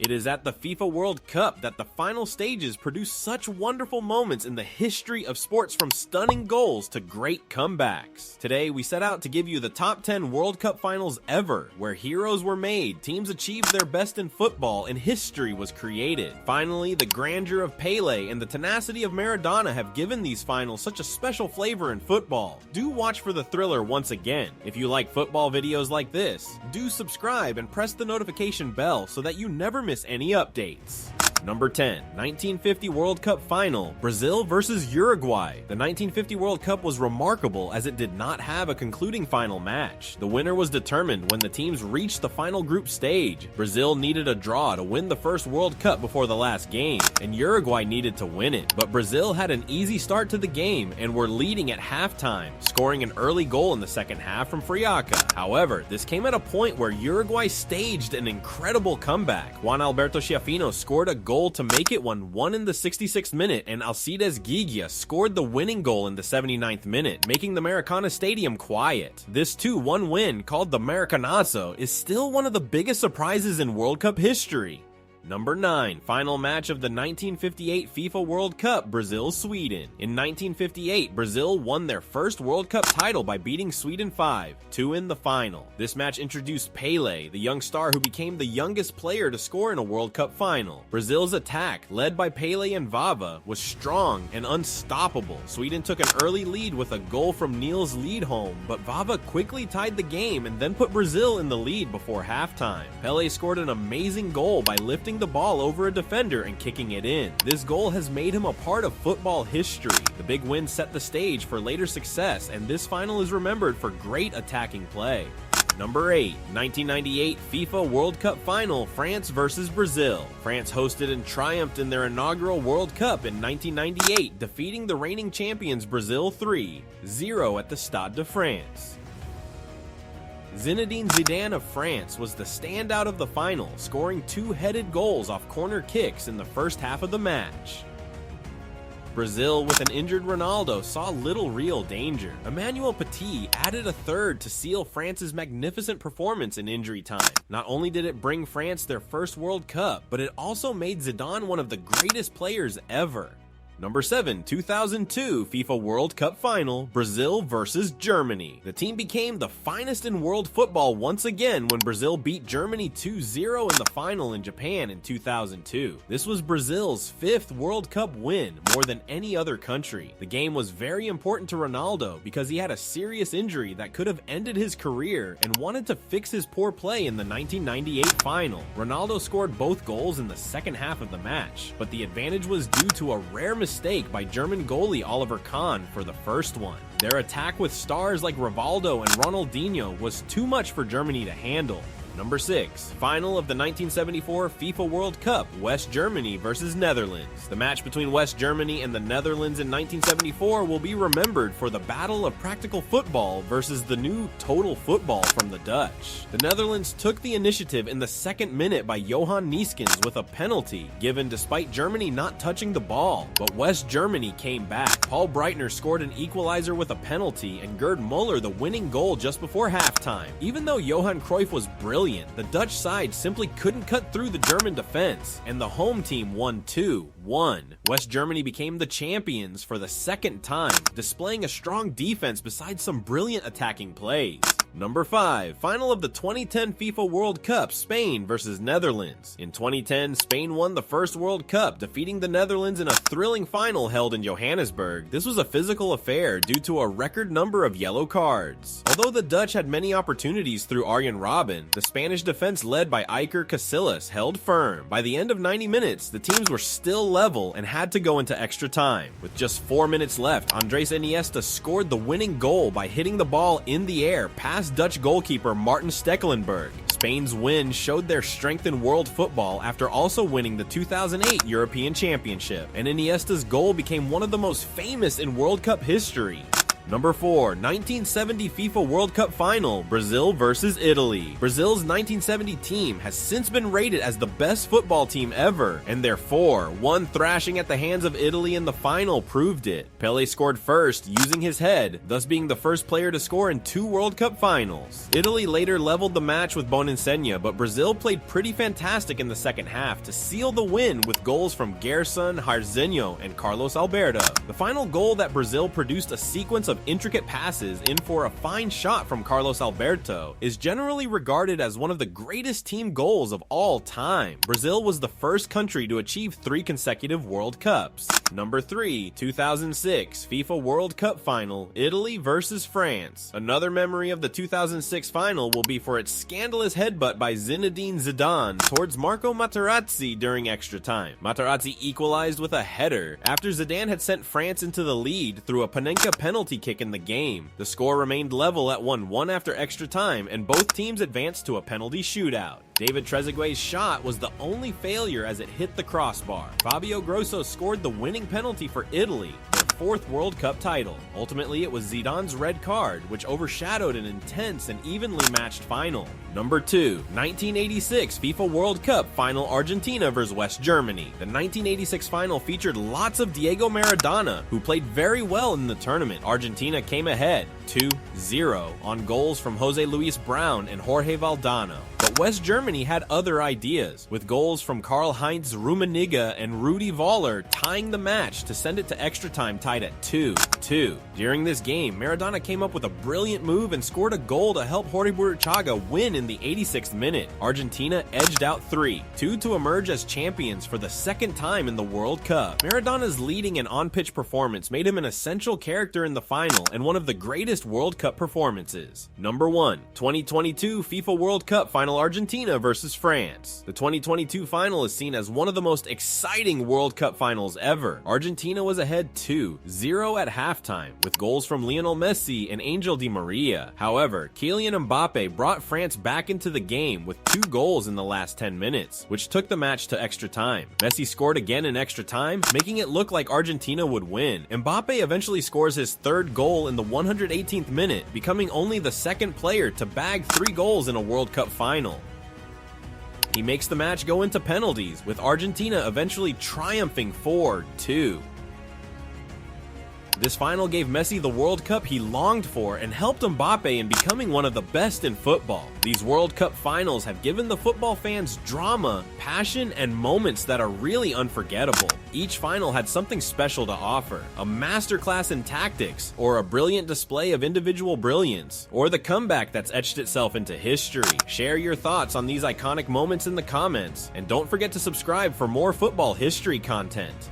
It is at the FIFA World Cup that the final stages produce such wonderful moments in the history of sports, from stunning goals to great comebacks. Today, we set out to give you the top 10 World Cup finals ever, where heroes were made, teams achieved their best in football, and history was created. Finally, the grandeur of Pelé and the tenacity of Maradona have given these finals such a special flavor in football. Do watch for the thriller once again. If you like football videos like this, do subscribe and press the notification bell so that you never miss any updates. Number 10, 1950 World Cup Final, Brazil versus Uruguay. The 1950 World Cup was remarkable as it did not have a concluding final match. The winner was determined when the teams reached the final group stage. Brazil needed a draw to win the first World Cup before the last game, and Uruguay needed to win it. But Brazil had an easy start to the game and were leading at halftime, scoring an early goal in the second half from Friaca. However, this came at a point where Uruguay staged an incredible comeback. Juan Alberto Schiaffino scored a goal to make it 1-1 in the 66th minute, and Alcides Gigia scored the winning goal in the 79th minute, making the Maracana Stadium quiet. This 2-1 win, called the Maracanazo, is still one of the biggest surprises in World Cup history. Number 9, final match of the 1958 FIFA World Cup, Brazil-Sweden. In 1958, Brazil won their first World Cup title by beating Sweden 5-2 in the final. This match introduced Pelé, the young star who became the youngest player to score in a World Cup final. Brazil's attack, led by Pelé and Vava, was strong and unstoppable. Sweden took an early lead with a goal from Niels Lidholm, but Vava quickly tied the game and then put Brazil in the lead before halftime. Pelé scored an amazing goal by lifting the ball over a defender and kicking it in. This goal has made him a part of football history. The big win set the stage for later success, and this final is remembered for great attacking play. Number 8, 1998 FIFA World Cup Final, France versus Brazil. France hosted and triumphed in their inaugural World Cup in 1998, defeating the reigning champions Brazil 3-0 at the Stade de France. Zinedine Zidane of France was the standout of the final, scoring two-headed goals off corner kicks in the first half of the match. Brazil, with an injured Ronaldo, saw little real danger. Emmanuel Petit added a third to seal France's magnificent performance in injury time. Not only did it bring France their first World Cup, but it also made Zidane one of the greatest players ever. Number 7, 2002 FIFA World Cup Final, Brazil versus Germany. The team became the finest in world football once again when Brazil beat Germany 2-0 in the final in Japan in 2002. This was Brazil's 5th World Cup win, more than any other country. The game was very important to Ronaldo because he had a serious injury that could have ended his career and wanted to fix his poor play in the 1998 final. Ronaldo scored both goals in the second half of the match, but the advantage was due to a rare mistake by German goalie Oliver Kahn for the first one. Their attack with stars like Rivaldo and Ronaldinho was too much for Germany to handle. Number 6, final of the 1974 FIFA World Cup, West Germany versus Netherlands. The match between West Germany and the Netherlands in 1974 will be remembered for the battle of practical football versus the new total football from the Dutch. The Netherlands took the initiative in the second minute by Johan Neeskens with a penalty given despite Germany not touching the ball, but West Germany came back. Paul Breitner scored an equalizer with a penalty and Gerd Muller the winning goal just before halftime. Even though Johan Cruyff was brilliant, the Dutch side simply couldn't cut through the German defense, and the home team won 2-1. West Germany became the champions for the second time, displaying a strong defense besides some brilliant attacking plays. Number 5, final of the 2010 FIFA World Cup, Spain versus Netherlands. In 2010, Spain won the first World Cup, defeating the Netherlands in a thrilling final held in Johannesburg. This was a physical affair due to a record number of yellow cards. Although the Dutch had many opportunities through Arjen Robben, the Spanish defense led by Iker Casillas held firm. By the end of 90 minutes, the teams were still level and had to go into extra time. With just 4 minutes left, Andres Iniesta scored the winning goal by hitting the ball in the air past Dutch goalkeeper Martin Stekelenburg. Spain's win showed their strength in world football after also winning the 2008 European Championship, and Iniesta's goal became one of the most famous in World Cup history. Number 4. 1970 FIFA World Cup Final, Brazil vs Italy. Brazil's 1970 team has since been rated as the best football team ever, and their 4-1 thrashing at the hands of Italy in the final proved it. Pelé scored first, using his head, thus being the first player to score in 2 World Cup finals. Italy later leveled the match with Boninsegna, but Brazil played pretty fantastic in the second half to seal the win with goals from Gerson, Jairzinho, and Carlos Alberto. The final goal that Brazil produced a sequence of intricate passes in for a fine shot from Carlos Alberto is generally regarded as one of the greatest team goals of all time. Brazil was the first country to achieve 3 consecutive World Cups. Number 3. 2006 FIFA World Cup Final, Italy vs France. Another memory of the 2006 final will be for its scandalous headbutt by Zinedine Zidane towards Marco Materazzi during extra time. Materazzi equalized with a header after Zidane had sent France into the lead through a Panenka penalty kick in the game. The score remained level at 1-1 after extra time, and both teams advanced to a penalty shootout. David Trezeguet's shot was the only failure as it hit the crossbar. Fabio Grosso scored the winning penalty for Italy, their 4th World Cup title. Ultimately, it was Zidane's red card, which overshadowed an intense and evenly matched final. Number 2. 1986 FIFA World Cup Final, Argentina vs West Germany. The 1986 final featured lots of Diego Maradona, who played very well in the tournament. Argentina came ahead 2-0 on goals from Jose Luis Brown and Jorge Valdano. But West Germany had other ideas, with goals from Karl-Heinz Rummenigge and Rudi Völler tying the match to send it to extra time tied at 2-2. During this game, Maradona came up with a brilliant move and scored a goal to help Jorge Burruchaga win in the 86th minute. Argentina edged out 3-2 to emerge as champions for the second time in the World Cup. Maradona's leading and on-pitch performance made him an essential character in the final and one of the greatest World Cup performances. Number 1. 2022 FIFA World Cup Final, Argentina vs France. The 2022 final is seen as one of the most exciting World Cup finals ever. Argentina was ahead 2-0 at halftime, with goals from Lionel Messi and Angel Di Maria. However, Kylian Mbappe brought France back into the game with 2 goals in the last 10 minutes, which took the match to extra time. Messi scored again in extra time, making it look like Argentina would win. Mbappe eventually scores his 3rd goal in the 118th minute, becoming only the 2nd player to bag 3 goals in a World Cup final. He makes the match go into penalties, with Argentina eventually triumphing 4-2. This final gave Messi the World Cup he longed for and helped Mbappe in becoming one of the best in football. These World Cup finals have given the football fans drama, passion, and moments that are really unforgettable. Each final had something special to offer, a masterclass in tactics, or a brilliant display of individual brilliance, or the comeback that's etched itself into history. Share your thoughts on these iconic moments in the comments, and don't forget to subscribe for more football history content.